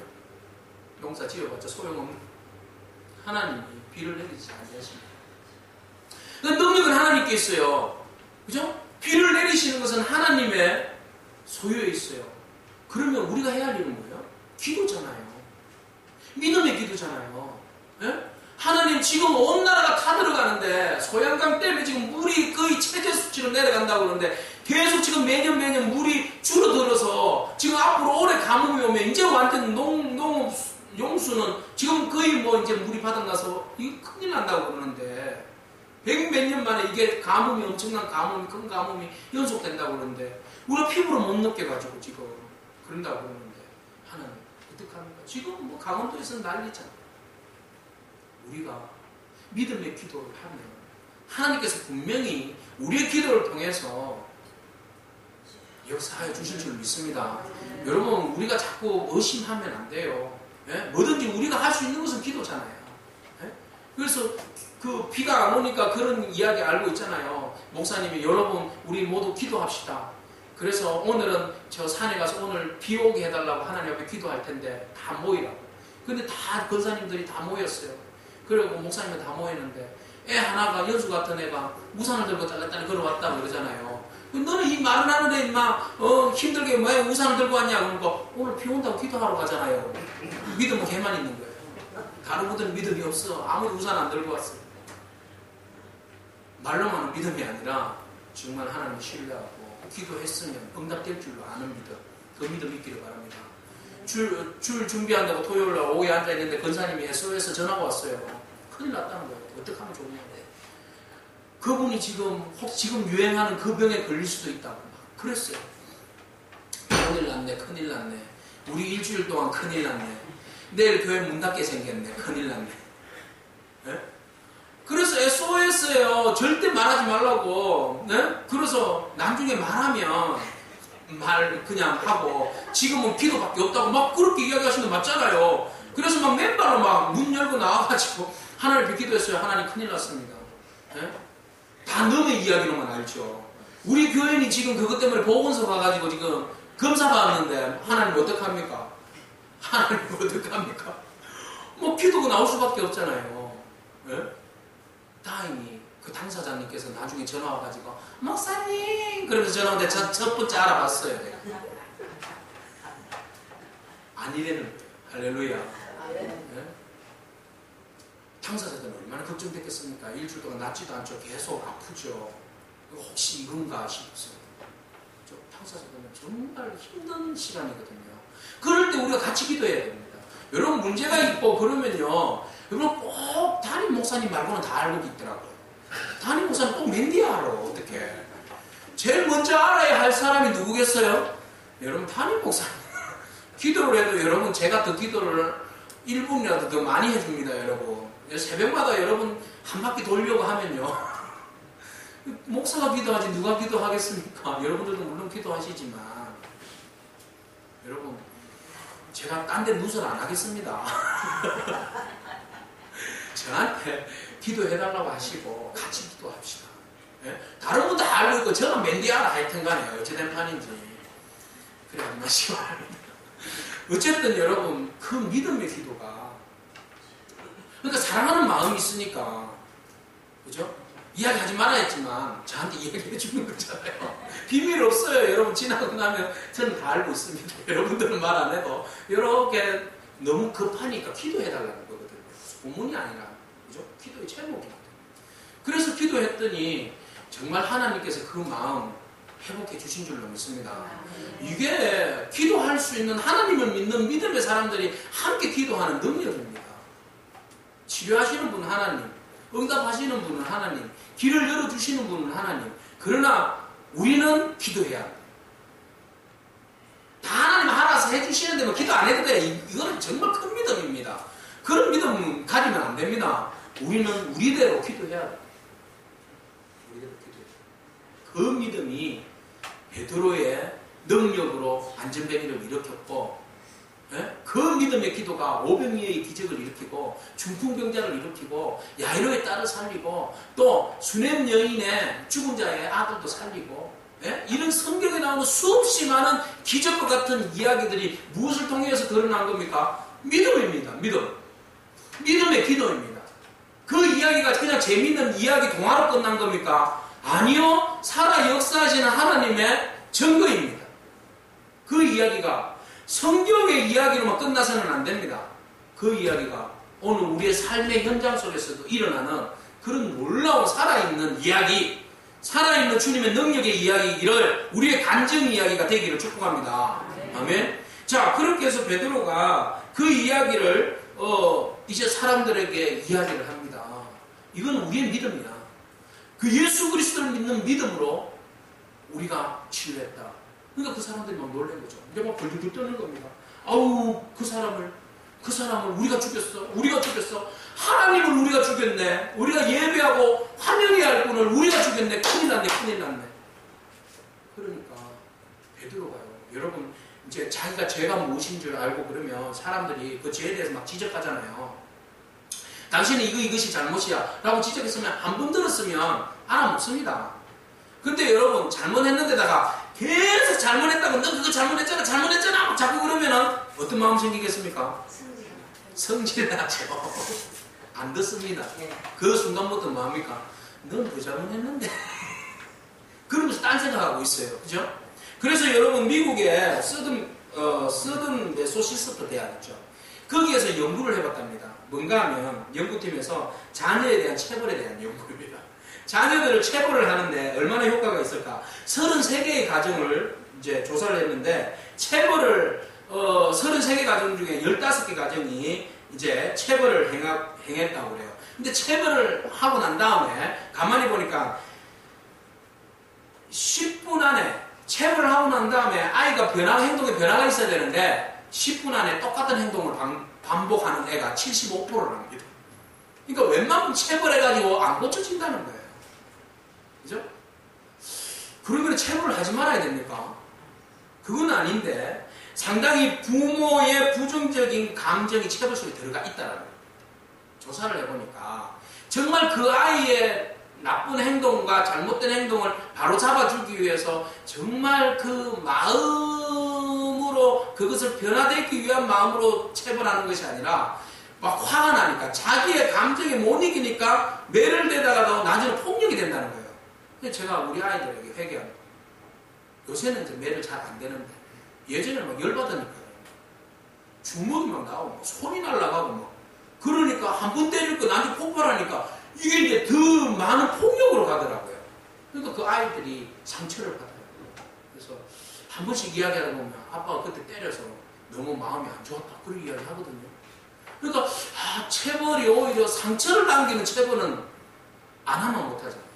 농사 지어봤자 소용없는, 하나님이 비를 내리지 않으십니다. 능력은 하나님께 있어요. 그죠? 비를 내리시는 것은 하나님의 소유에 있어요. 그러면 우리가 해야 할 일은 뭐예요? 기도잖아요. 믿음의 기도잖아요. 예? 하나님, 지금 온 나라가 타들어가는데 소양강 때문에 지금 물이 거의 최저 수치로 내려간다고 그러는데 계속 지금 매년 물이 줄어들어서 지금 앞으로 올해 가뭄이 오면 이제 완전 농업 용수는 지금 거의 이제 물이 바닥나서 이거 큰일 난다고 그러는데, 백몇 년 만에 이게 가뭄이, 엄청난 가뭄이, 큰 가뭄이 연속된다고 그러는데 우리가 피부로 못 느껴가지고 지금 그런다고 그러는데, 하나님 어떡합니까? 지금 강원도에서는 난리잖아요. 우리가 믿음의 기도를 하면 하나님께서 분명히 우리의 기도를 통해서 역사하여 주실 줄 믿습니다. 여러분, 우리가 자꾸 의심하면 안 돼요. 예? 뭐든지 우리가 할 수 있는 것은 기도잖아요. 예? 그래서 그 비가 안 오니까 그런 이야기 알고 있잖아요. 목사님이 여러분 우리 모두 기도합시다. 그래서 오늘은 저 산에 가서 오늘 비 오게 해달라고 하나님 앞에 기도할 텐데 다 모이라고. 근데 다 권사님들이 다 모였어요. 그리고 목사님이 다 모였는데 애 하나가, 연수 같은 애가 우산을 들고 딸딸 걸어왔다고 그러잖아요. 너는 이 마른 하늘에 인마 힘들게 왜 우산을 들고 왔냐? 그러니까 오늘 비 온다고 기도하러 가잖아요. 믿음은 걔만 있는 거예요. 다른 분들은 믿음이 없어. 아무리 우산 안 들고 왔어요. 말로만은 믿음이 아니라 정말 하나님을 신뢰하고 기도했으면 응답될 줄로 아는 믿음, 그 믿음 있기를 바랍니다. 줄 준비한다고 토요일날 오후에 앉아있는데 권사님이 SOS 전화가 왔어요. 큰일 났다는 거예요. 어떻게 하면 좋냐. 그분이 지금 유행하는 그 병에 걸릴 수도 있다고 막 그랬어요. 큰일 났네. 우리 일주일 동안 큰일 났네. 내일 교회 문 닫게 생겼네. 큰일 났네. 네? 그래서 SOS예요. 절대 말하지 말라고. 네? 그래서 나중에 말하면 말 그냥 하고 지금은 기도밖에 없다고 막 그렇게 이야기하시는 거 맞잖아요. 그래서 막 맨발로 막 문 열고 나와가지고 하나님 기도했어요. 하나님 큰일 났습니다. 예? 다 남의 이야기로만 알죠. 우리 교인이 지금 그것 때문에 보건소 가가지고 지금 검사 받았는데 하나님 어떡합니까? 하나님 어떡합니까? 뭐 기도가 나올 수밖에 없잖아요. 예? 다행히 그 당사자님께서 나중에 전화 와가지고 목사님 그러면서 전화 오는데 첫 번째 알아봤어요. 내가. 아니래는 거예요. 할렐루야. 예? 당사자들은 얼마나 걱정됐겠습니까? 일주일 동안 낫지도 않죠. 계속 아프죠. 혹시 이건가 싶어서. 당사자들은 정말 힘든 시간이거든요. 그럴 때 우리가 같이 기도해야 됩니다. 여러분 문제가 있고 그러면요. 여러분 꼭 담임 목사님 말고는 다 알고 있더라고요. 담임 목사님 꼭 맨디야 알아. 어떻게. 제일 먼저 알아야 할 사람이 누구겠어요? 여러분 담임 목사님. 기도를 해도 여러분 제가 더 기도를 1분이라도 더 많이 해줍니다. 여러분. 새벽마다 여러분 한 바퀴 돌려고 하면요. 목사가 기도하지 누가 기도하겠습니까? 여러분들도 물론 기도하시지만 여러분 제가 딴 데 누설 안 하겠습니다. 저한테 기도해달라고 하시고 같이 기도합시다. 예? 다른 분 다 알고 있고 저는 맨디아라 하여튼 간에 어찌된 판인지 그래 하지 마시고 어쨌든 여러분 그 믿음의 기도가 그러니까 사랑하는 마음이 있으니까 그죠? 이야기하지 말아야 했지만 저한테 이야기해 주는 거잖아요. 비밀 없어요. 여러분 지나고 나면 저는 다 알고 있습니다. 여러분들은 말 안 해도 이렇게 너무 급하니까 기도해달라는 거거든요. 본문이 아니라 그죠? 기도의 제목이거든요. 그래서 기도했더니 정말 하나님께서 그 마음 회복해 주신 줄로 믿습니다. 이게 기도할 수 있는 하나님을 믿는 믿음의 사람들이 함께 기도하는 능력입니다. 치료하시는 분은 하나님, 응답하시는 분은 하나님, 길을 열어주시는 분은 하나님. 그러나 우리는 기도해야 합니다. 다 하나님 알아서 해주시는데 뭐 기도 안 해도 돼. 이거는 정말 큰 믿음입니다. 그런 믿음 가지면 안 됩니다. 우리는 우리대로 기도해야 돼요. 우리대로 기도해야 돼요. 그 믿음이 베드로의 능력으로 안전뱅이를 일으켰고 그 믿음의 기도가 500명의 기적을 일으키고 중풍병자를 일으키고 야이로의 딸을 살리고 또 수넴 여인의 죽은 자의 아들도 살리고 이런 성경에 나오는 수없이 많은 기적과 같은 이야기들이 무엇을 통해서 드러난 겁니까? 믿음입니다. 믿음의 기도입니다. 그 이야기가 그냥 재밌는 이야기 동화로 끝난 겁니까? 아니요. 살아 역사하시는 하나님의 증거입니다. 그 이야기가 성경의 이야기로만 끝나서는 안 됩니다. 그 이야기가 오늘 우리의 삶의 현장 속에서도 일어나는 그런 놀라운 살아있는 이야기, 살아있는 주님의 능력의 이야기를 우리의 간증 이야기가 되기를 축복합니다. 아멘. 자, 그렇게 해서 베드로가 그 이야기를 이제 사람들에게 이야기를 합니다. 이건 우리의 믿음이야. 그 예수 그리스도를 믿는 믿음으로 우리가 치유했다. 그러니까 그 사람들이 막 놀란 거죠. 이제 막 벌벌 떠는 겁니다. 아우, 그 사람을 우리가 죽였어. 하나님을 우리가 죽였네. 우리가 예배하고 환영해야 할 분을 우리가 죽였네. 큰일 났네. 그러니까 베드로가요. 여러분 이제 자기가 죄가 무엇인 줄 알고 그러면 사람들이 그 죄에 대해서 막 지적하잖아요. 당신은 이것이 잘못이야 라고 지적했으면 한 번 들었으면 알아먹습니다. 근데 여러분 잘못했는데다가 계속 잘못했다고 너 그거 잘못했잖아 자꾸 그러면은 어떤 마음 생기겠습니까? 성질나죠. 안 듣습니다. 그 순간부터 뭐합니까? 넌 더 잘못했는데 그러면서 딴 생각하고 있어요. 그죠? 그래서 여러분 미국에 서든 메소시스트 대학 있죠. 거기에서 연구를 해봤답니다. 뭔가 하면 연구팀에서 자녀에 대한 체벌에 대한 연구입니다. 자녀들을 체벌을 하는데 얼마나 효과가 있을까? 33개의 가정을 이제 조사를 했는데 체벌을 33개 가정 중에 15개 가정이 이제 체벌을 행했다고 그래요. 근데 체벌을 하고 난 다음에 가만히 보니까 10분 안에 체벌을 하고 난 다음에 아이가 행동에 변화가 있어야 되는데 10분 안에 똑같은 행동을 반복하는 애가 75%를 합니다. 그러니까 웬만하면 체벌해가지고 안 고쳐진다는 거예요. 그죠? 그러면 체벌을 하지 말아야 됩니까? 그건 아닌데 상당히 부모의 부정적인 감정이 체벌 속에 들어가 있다는 거예요. 조사를 해보니까 정말 그 아이의 나쁜 행동과 잘못된 행동을 바로 잡아주기 위해서 정말 그 마음으로 그것을 변화되기 위한 마음으로 체벌하는 것이 아니라 막 화가 나니까 자기의 감정에 못 이기니까 매를 대다가도 나중에 폭력이 된다는 거예요. 그래서 제가 우리 아이들에게 회개합니다. 요새는 이제 매를 잘 안 되는데 예전에 막 열받으니까 주먹이 막 나오고 막 손이 날아가고 막 그러니까 한 번 때릴 거 나한테 폭발하니까 이게 이제 더 많은 폭력으로 가더라고요. 그러니까 그 아이들이 상처를 받아요. 그래서 한 번씩 이야기하다 보면 아빠가 그때 때려서 너무 마음이 안 좋았다 그런 이야기 하거든요. 그러니까 체벌이 오히려 상처를 남기는 체벌은 안 하면 못하잖아요.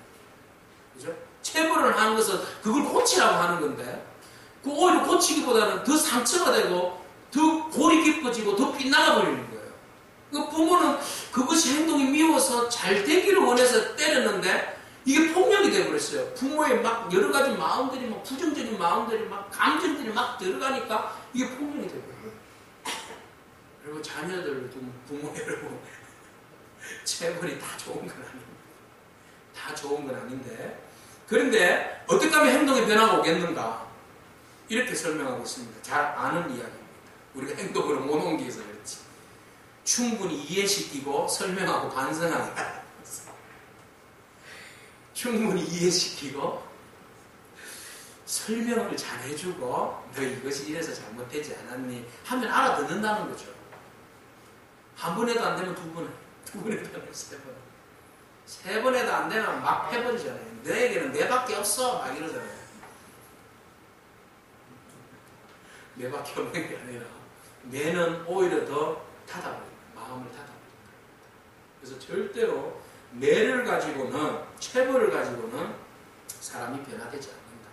그죠? 체벌을 하는 것은 그걸 고치라고 하는 건데 그 오히려 고치기보다는 더 상처가 되고 더 골이 깊어지고 더 빗나가 버리는 거예요. 그 부모는 그것이 행동이 미워서 잘 되기를 원해서 때렸는데 이게 폭력이 되어버렸어요. 부모의 막 여러 가지 마음들이 막 부정적인 마음들이 막 감정들이 막 들어가니까 이게 폭력이 되어버려요. 그리고 자녀들도 부모 여러분 체벌이 다 좋은 건 아닙니다. 다 좋은 건 아닌데 그런데 어떻게 하면 행동의 변화가 오겠는가 이렇게 설명하고 있습니다. 잘 아는 이야기입니다. 우리가 행동으로 못 옮기서 그렇지. 충분히 이해시키고 설명하고 반성하게 충분히 이해시키고 설명을 잘 해주고 너 이것이 이래서 잘못되지 않았니 하면 알아듣는다는 거죠. 한 번 해도 안 되면 두 번 해도 안 되면 세 번, 세 번 해도 안 되면 막 해버리잖아요. 너에게는 내밖에 없어 막 이러잖아요. 내밖에 없는 게 아니라 내는 오히려 더 닫아버립니다. 마음을 닫아버립니다. 그래서 절대로 내를 가지고는 체벌을 가지고는 사람이 변화되지 않는다.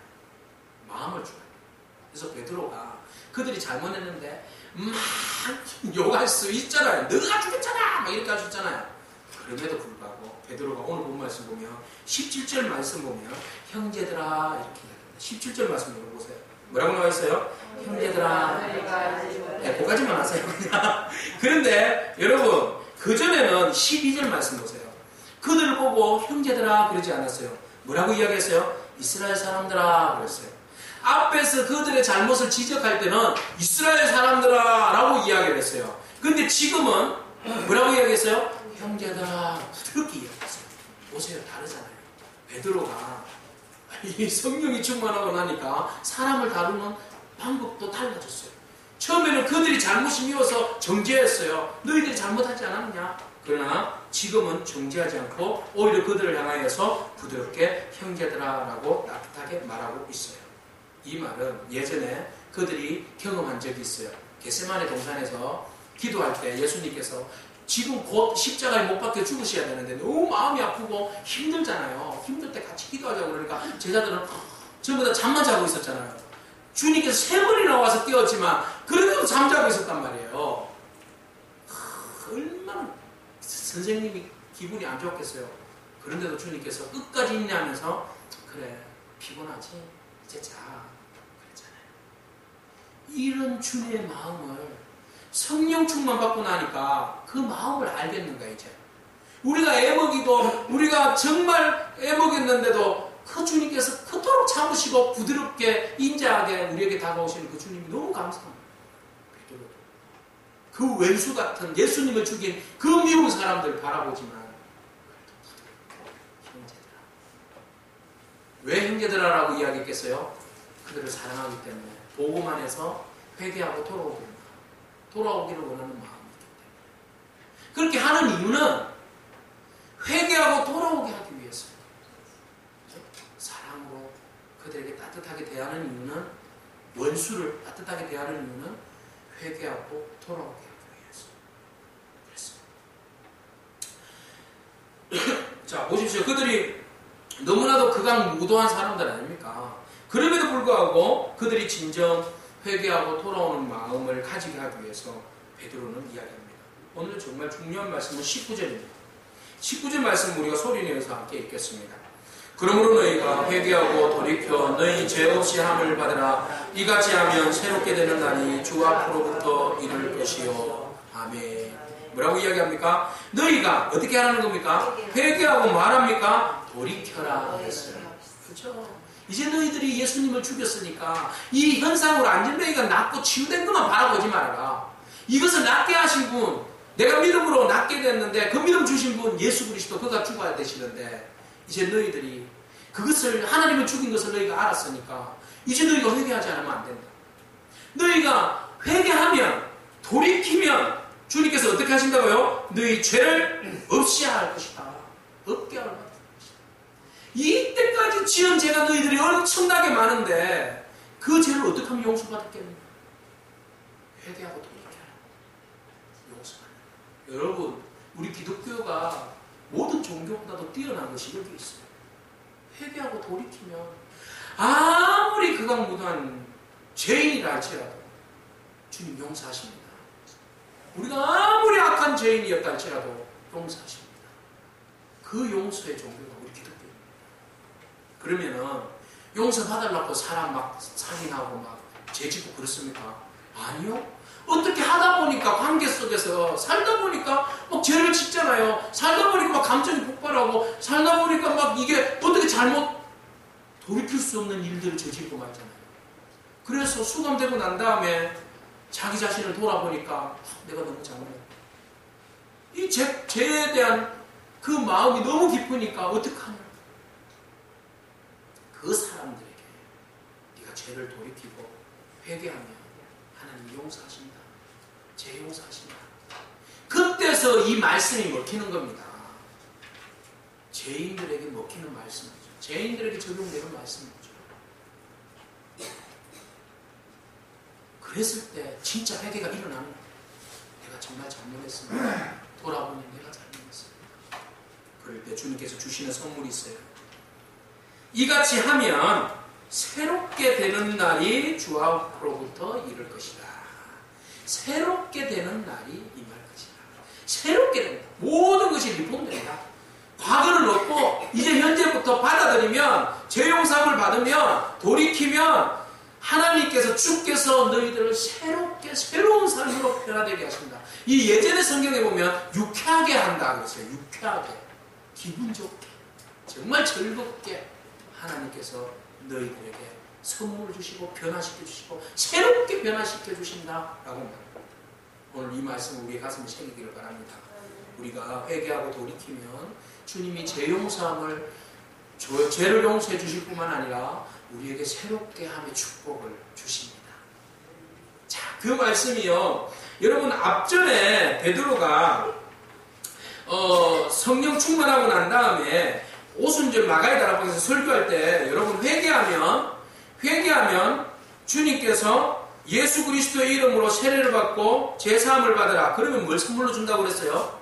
마음을 줘야 돼요. 그래서 베드로가 그들이 잘못했는데 막 욕할 수 있잖아요. 너가 죽였잖아! 막 이렇게 할 수 있잖아요. 그럼에도 불구하고 베드로가 오늘 본 말씀 보면 17절 말씀 보면 형제들아 이렇게 얘기합니다. 17절 말씀 보세요. 뭐라고 나와 있어요? 형제들아. 네, 그까지만 하세요. 그런데 여러분 그전에는 12절 말씀 보세요. 그들을 보고 형제들아 그러지 않았어요. 뭐라고 이야기했어요? 이스라엘 사람들아 그랬어요. 앞에서 그들의 잘못을 지적할 때는 이스라엘 사람들아 라고 이야기를 했어요. 근데 지금은 뭐라고 이야기했어요? 형제들아 부드럽게 이야기했어요. 보세요. 다르잖아요. 베드로가 이 성령이 충만하고 나니까 사람을 다루는 방법도 달라졌어요. 처음에는 그들이 잘못이 미워서 정죄했어요. 너희들이 잘못하지 않았냐? 그러나 지금은 정죄하지 않고 오히려 그들을 향하여서 부드럽게 형제들아 라고 따뜻하게 말하고 있어요. 이 말은 예전에 그들이 경험한 적이 있어요. 겟세마네 동산에서 기도할 때 예수님께서 지금 곧 십자가에 못 박혀 죽으셔야 되는데 너무 마음이 아프고 힘들잖아요. 힘들 때 같이 기도하자고 그러니까 제자들은 전부 다 잠만 자고 있었잖아요. 주님께서 3번이나 와서 깨웠지만 그래도 잠자고 있었단 말이에요. 얼마나 선생님이 기분이 안 좋았겠어요. 그런데도 주님께서 끝까지 인내하면서 그래 피곤하지? 이제 자 그랬잖아요. 이런 주님의 마음을 성령 충만 받고 나니까 그 마음을 알겠는가 이제. 우리가 애먹이도 우리가 정말 애먹였는데도 그 주님께서 그토록 참으시고 부드럽게 인자하게 우리에게 다가오시는 그 주님이 너무 감사합니다. 그 왼수 같은 예수님을 죽인 그 미운 사람들 바라보지만 형제들아. 왜 형제들아라고 이야기했겠어요? 그들을 사랑하기 때문에 보고만 해서 회개하고 돌아오기를 원하는 마음이 있기 때문에. 그렇게 하는 이유는 회개하고 돌아오게 하기 위해서입니다. 사랑으로 그들에게 따뜻하게 대하는 이유는 원수를 따뜻하게 대하는 이유는 회개하고 돌아오게 하기 위해서. 자 보십시오. 그들이 너무나도 극악무도한 사람들 아닙니까? 그럼에도 불구하고 그들이 진정 회개하고 돌아오는 마음을 가지게 하기 위해서 베드로는 이야기합니다. 오늘 정말 중요한 말씀은 19절입니다. 19절 말씀 우리가 소리내어서 함께 읽겠습니다. 그러므로 너희가 회개하고 돌이켜 너희 죄 없이 함을 받으라. 이같이 하면 새롭게 되는 날이 주 앞으로부터 이를 것이요. 아멘. 뭐라고 이야기합니까? 너희가 어떻게 하라는 겁니까? 회개하고 말합니까? 돌이켜라 했어요. 그렇죠? 이제 너희들이 예수님을 죽였으니까 이 현상으로 안전뱅이가 낫고 치유된 것만 바라보지 말아라. 이것을 낫게 하신 분, 내가 믿음으로 낫게 됐는데 그 믿음 주신 분 예수 그리스도, 그가 죽어야 되시는데 이제 너희들이 그것을, 하나님을 죽인 것을 너희가 알았으니까 이제 너희가 회개하지 않으면 안 된다. 너희가 회개하면, 돌이키면 주님께서 어떻게 하신다고요? 너희 죄를 없이 할 것이다. 없게 할 것이다. 이때까지 지은 죄가 너희들이 엄청나게 많은데 그 죄를 어떻게 하면 용서받았겠습니까? 회개하고 돌이켜라. 용서받는. 여러분, 우리 기독교가 모든 종교보다도 뛰어난 것이 여기 있어요. 회개하고 돌이키면 아무리 극악무도한 죄인이라 할지라도 주님 용서하십니다. 우리가 아무리 악한 죄인이었다 할지라도 용서하십니다. 그 용서의 종교가 우리 기독교입니다. 그러면은 용서받으려고 사람 막 살인하고 막 죄짓고 그렇습니까? 아니요. 어떻게 하다 보니까 관계 속에서 살다 보니까 막 죄를 짓잖아요. 살다 보니까 막 감정이 폭발하고 살다 보니까 막 이게 어떻게 잘못 돌이킬 수 없는 일들을 저지르고 말잖아요. 그래서 수감되고 난 다음에 자기 자신을 돌아보니까 내가 너무 잘못했다. 이 죄에 대한 그 마음이 너무 깊으니까 어떡하냐. 그 사람들에게 네가 죄를 돌이키고 회개하면 하나님이 용서하신다. 죄 용서하신다. 그때서 이 말씀이 먹히는 겁니다. 죄인들에게 먹히는 말씀이죠. 죄인들에게 적용되는 말씀이죠. 그랬을 때 진짜 회개가 일어나는 거예요. 내가 정말 잘못했습니다. 돌아보니 내가 잘못했습니다. 그럴 때 주님께서 주시는 선물이 있어요. 이같이 하면 새롭게 되는 날이 주 앞으로부터 이를 것이다. 새롭게 되는 날이 임할 것이다. 새롭게 된다. 모든 것이 리폼된다. 과거를 놓고 이제 현재부터 받아들이면, 죄 용서함을 받으면, 돌이키면 하나님께서, 주께서 너희들을 새롭게, 새로운 삶으로 변화되게 하신다. 이 예전의 성경에 보면 유쾌하게 한다 그랬어요. 유쾌하게, 기분 좋게, 정말 즐겁게 하나님께서 너희들에게 선물을 주시고 변화시켜 주시고 새롭게 변화시켜 주신다라고 말합니다. 오늘 이 말씀 우리의 가슴에 새기기를 바랍니다. 우리가 회개하고 돌이키면 주님이 죄 용서함을, 죄를 용서해 주실 뿐만 아니라 우리에게 새롭게 함의 축복을 주십니다. 자, 그 말씀이요, 여러분 앞전에 베드로가 성령 충만하고 난 다음에 오순절 마가의 다락방에서 설교할 때 여러분 회개하면 주님께서 예수 그리스도의 이름으로 세례를 받고 제사함을 받으라. 그러면 뭘 선물로 준다고 그랬어요?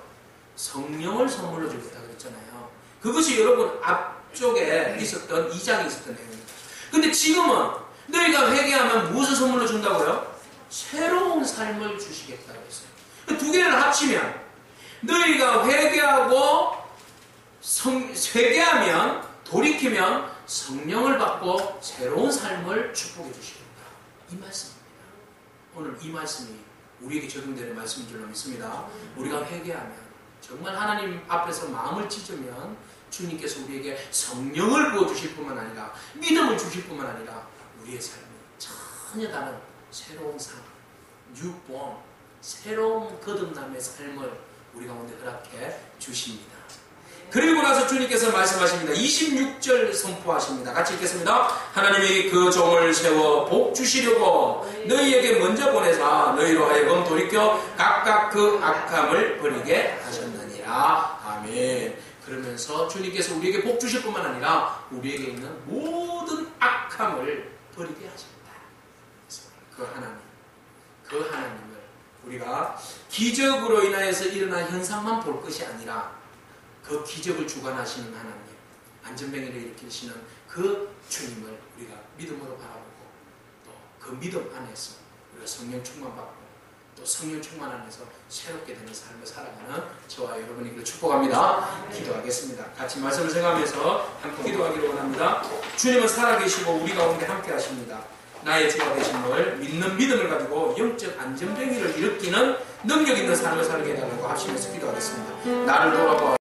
성령을 선물로 주겠다고 그랬잖아요. 그것이 여러분 앞쪽에 있었던 2장에 있었던 내용입니다. 근데 지금은 너희가 회개하면 무엇을 선물로 준다고요? 새로운 삶을 주시겠다고 했어요. 두 개를 합치면 너희가 회개하면 돌이키면 성령을 받고 새로운 삶을 축복해 주시겠다. 이 말씀입니다. 오늘 이 말씀이 우리에게 적용되는 말씀인 줄로 믿습니다. 우리가 회개하면, 정말 하나님 앞에서 마음을 찢으면 주님께서 우리에게 성령을 부어주실 뿐만 아니라 믿음을 주실 뿐만 아니라 우리의 삶이 전혀 다른 새로운 삶, 뉴본, 새로운 거듭남의 삶을 우리 가운데 허락해 주십니다. 그리고 나서 주님께서 말씀하십니다. 26절 선포하십니다. 같이 읽겠습니다. 하나님이 그 종을 세워 복 주시려고 너희에게 먼저 보내사 너희로 하여금 돌이켜 각각 그 악함을 버리게 하셨느니라. 아멘. 그러면서 주님께서 우리에게 복 주실 뿐만 아니라 우리에게 있는 모든 악함을 버리게 하십니다. 그 하나님을 우리가 기적으로 인하여서 일어난 현상만 볼 것이 아니라 그 기적을 주관하시는 하나님, 안전뱅이를 일으키시는 그 주님을 우리가 믿음으로 바라보고 또 그 믿음 안에서 우리가 성령 충만받고 또 성령 충만 안에서 새롭게 되는 삶을 살아가는 저와 여러분이 축복합니다. 기도하겠습니다. 같이 말씀을 생각하면서 함께 기도하기를 원합니다. 주님은 살아계시고 우리 가운데 함께 하십니다. 나의 주가 되심을 믿는 믿음을 가지고 영적 안정병이를 일으키는 능력 있는 삶을 살게 해달라고 하시면서 기도하겠습니다. 나를 돌아봐